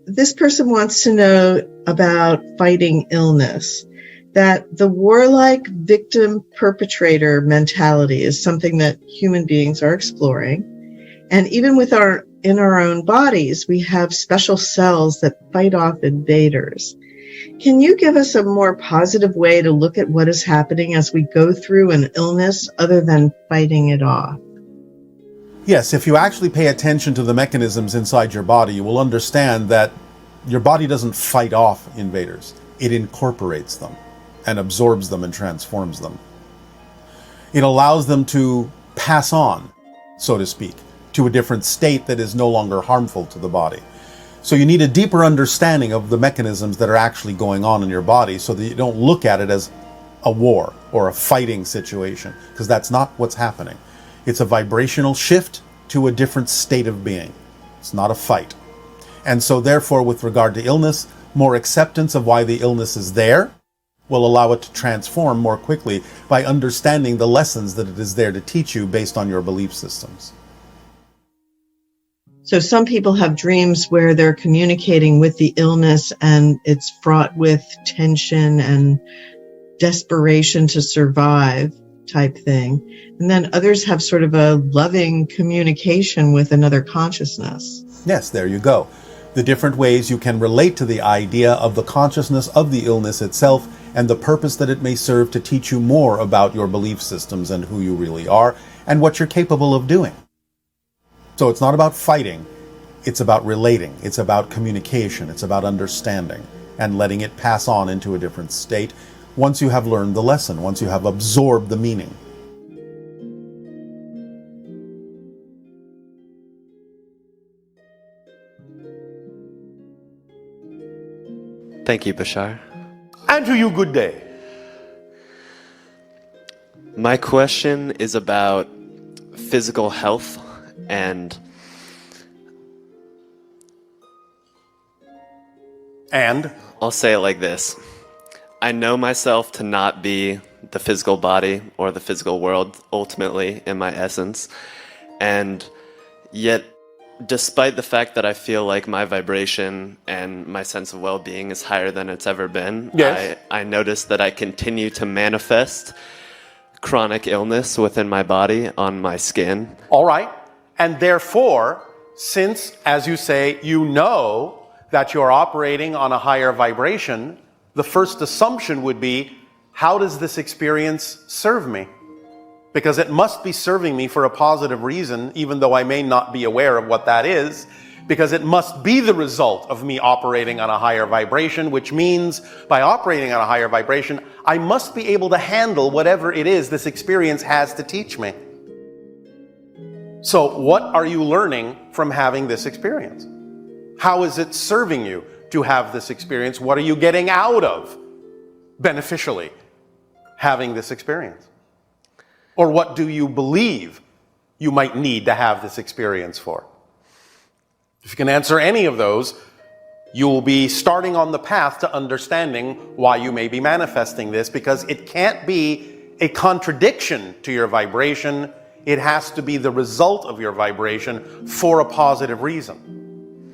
This person wants to know about fighting illness, that the warlike victim-perpetrator mentality is something that human beings are exploring. And even in our own bodies, we have special cells that fight off invaders. Can you give us a more positive way to look at what is happening as we go through an illness other than fighting it off? Yes, if you actually pay attention to the mechanisms inside your body, you will understand that your body doesn't fight off invaders. It incorporates them and absorbs them and transforms them. It allows them to pass on, so to speak, to a different state that is no longer harmful to the body. So you need a deeper understanding of the mechanisms that are actually going on in your body so that you don't look at it as a war or a fighting situation, because that's not what's happening. It's a vibrational shift to a different state of being. It's not a fight. And so therefore, with regard to illness, more acceptance of why the illness is there will allow it to transform more quickly by understanding the lessons that it is there to teach you based on your belief systems. So some people have dreams where they're communicating with the illness and it's fraught with tension and desperation to survive type thing. And then others have sort of a loving communication with another consciousness. Yes, there you go. The different ways you can relate to the idea of the consciousness of the illness itself and the purpose that it may serve to teach you more about your belief systems and who you really are and what you're capable of doing. So it's not about fighting, it's about relating, it's about communication, it's about understanding and letting it pass on into a different state once you have learned the lesson, once you have absorbed the meaning. Thank you, Bashar. And to you, good day. My question is about physical health and I'll say it like this. I know myself to not be the physical body or the physical world ultimately in my essence. And yet, despite the fact that I feel like my vibration and my sense of well-being is higher than it's ever been, yes. I notice that I continue to manifest chronic illness within my body on my skin. All right. And therefore, since, as you say, you know that you're operating on a higher vibration, the first assumption would be, how does this experience serve me? Because it must be serving me for a positive reason, even though I may not be aware of what that is, because it must be the result of me operating on a higher vibration, which means by operating on a higher vibration, I must be able to handle whatever it is this experience has to teach me. So what are you learning from having this experience? How is it serving you to have this experience? What are you getting out of beneficially having this experience? Or what do you believe you might need to have this experience for? If you can answer any of those, you will be starting on the path to understanding why you may be manifesting this, because it can't be a contradiction to your vibration. It has to be the result of your vibration for a positive reason.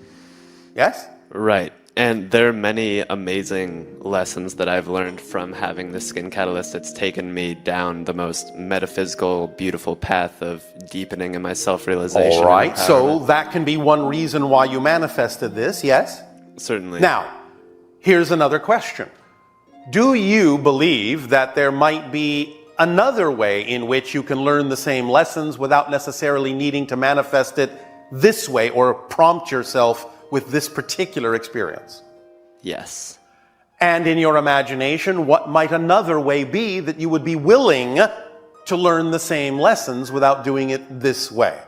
Yes? Right. And there are many amazing lessons that I've learned from having the skin catalyst. It's taken me down the most metaphysical, beautiful path of deepening in my self-realization. All right, so that can be one reason why you manifested this, yes? Certainly. Now, here's another question. Do you believe that there might be another way in which you can learn the same lessons without necessarily needing to manifest it this way or prompt yourself with this particular experience? Yes. And in your imagination, what might another way be that you would be willing to learn the same lessons without doing it this way?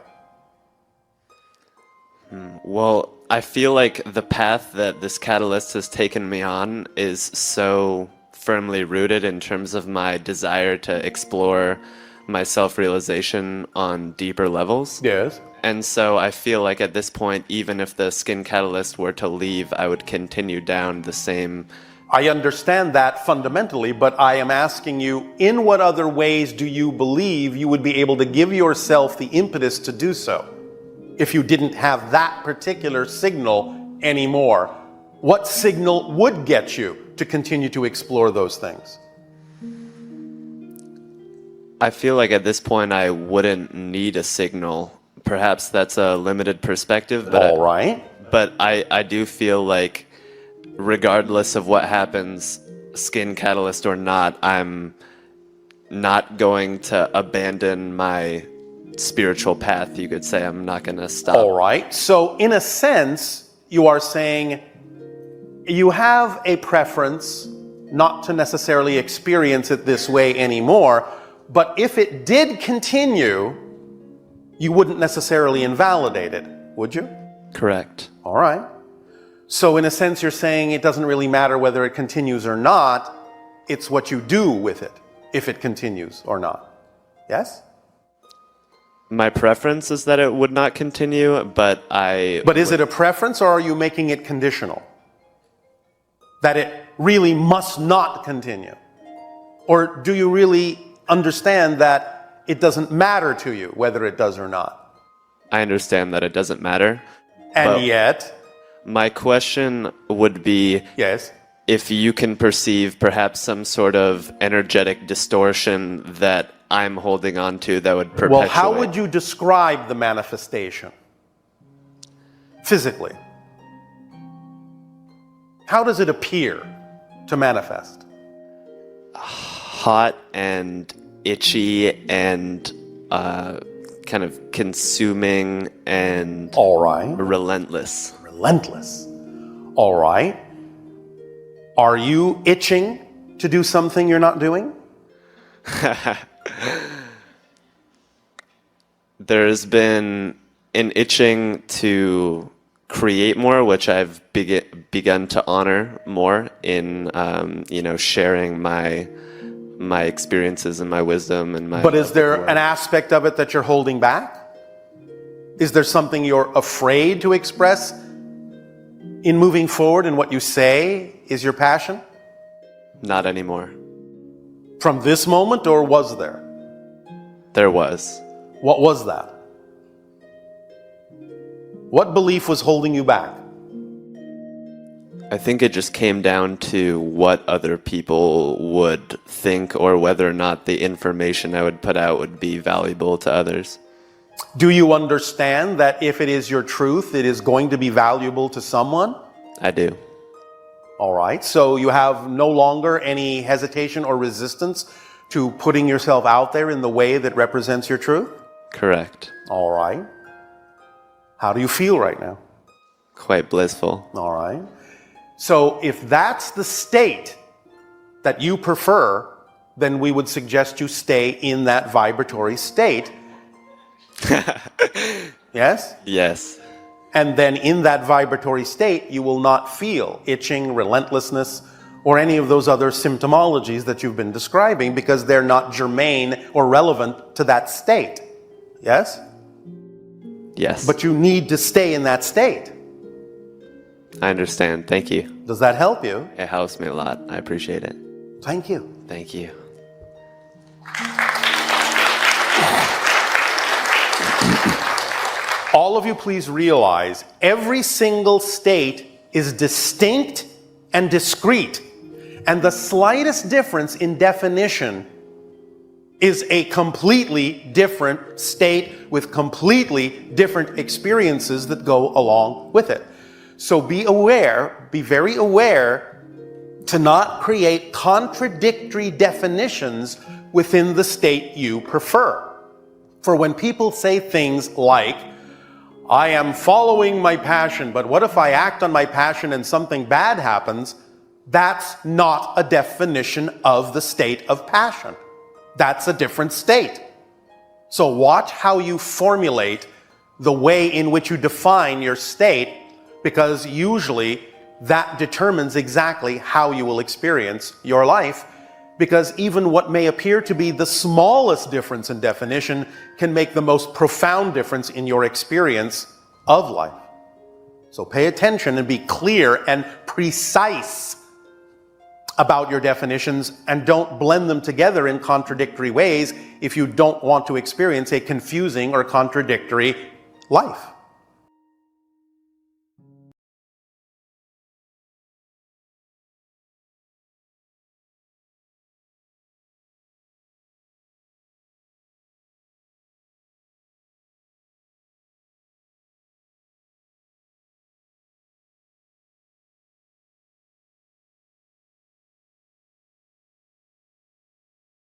Well, I feel like the path that this catalyst has taken me on is so firmly rooted in terms of my desire to explore my self-realization on deeper levels. Yes. And so I feel like at this point, even if the skin catalyst were to leave, I would continue down the same. I understand that fundamentally, but I am asking you, in what other ways do you believe you would be able to give yourself the impetus to do so? if you didn't have that particular signal anymore? What signal would get you to continue to explore those things? I feel like at this point I wouldn't need a signal. Perhaps that's a limited perspective, but All right. But I do feel like regardless of what happens, skin catalyst or not, I'm not going to abandon my spiritual path, you could say. I'm not going to stop. All right. So in a sense, you are saying you have a preference not to necessarily experience it this way anymore, but if it did continue, you wouldn't necessarily invalidate it, would you? Correct. All right. So in a sense, you're saying it doesn't really matter whether it continues or not. It's what you do with it, if it continues or not. Yes? My preference is that it would not continue, but But is it a preference, or are you making it conditional? That it really must not continue? Or do you really understand that it doesn't matter to you whether it does or not? I understand that it doesn't matter. And yet? My question would be, Yes. if you can perceive perhaps some sort of energetic distortion that I'm holding on to that would perpetuate. Well, how would you describe the manifestation? Physically. How does it appear to manifest? Hot and itchy and kind of consuming and All right. relentless. Relentless. All right. Are you itching to do something you're not doing? There's been an itching to create more, which I've begun to honor more in, sharing my experiences and my wisdom and my. But is there an aspect of it that you're holding back? Is there something you're afraid to express in moving forward, and what you say is your passion? Not anymore. From this moment, or was there? There was. What was that? What belief was holding you back? I think it just came down to what other people would think, or whether or not the information I would put out would be valuable to others. Do you understand that if it is your truth, it is going to be valuable to someone? I do. All right. So you have no longer any hesitation or resistance to putting yourself out there in the way that represents your truth? Correct. All right. How do you feel right now? Quite blissful. All right. So if that's the state that you prefer, then we would suggest you stay in that vibratory state. Yes? Yes. And then in that vibratory state, you will not feel itching, relentlessness, or any of those other symptomologies that you've been describing, because they're not germane or relevant to that state. Yes? Yes. But you need to stay in that state. I understand. Thank you. Does that help you? It helps me a lot. I appreciate it. Thank you. Thank you. All of you, please realize every single state is distinct and discrete, and the slightest difference in definition is a completely different state with completely different experiences that go along with it. So be aware, be very aware to not create contradictory definitions within the state you prefer. For when people say things like, I am following my passion, but what if I act on my passion and something bad happens? That's not a definition of the state of passion. That's a different state. So watch how you formulate the way in which you define your state, because usually that determines exactly how you will experience your life, because even what may appear to be the smallest difference in definition can make the most profound difference in your experience of life. So pay attention and be clear and precise about your definitions, and don't blend them together in contradictory ways if you don't want to experience a confusing or contradictory life.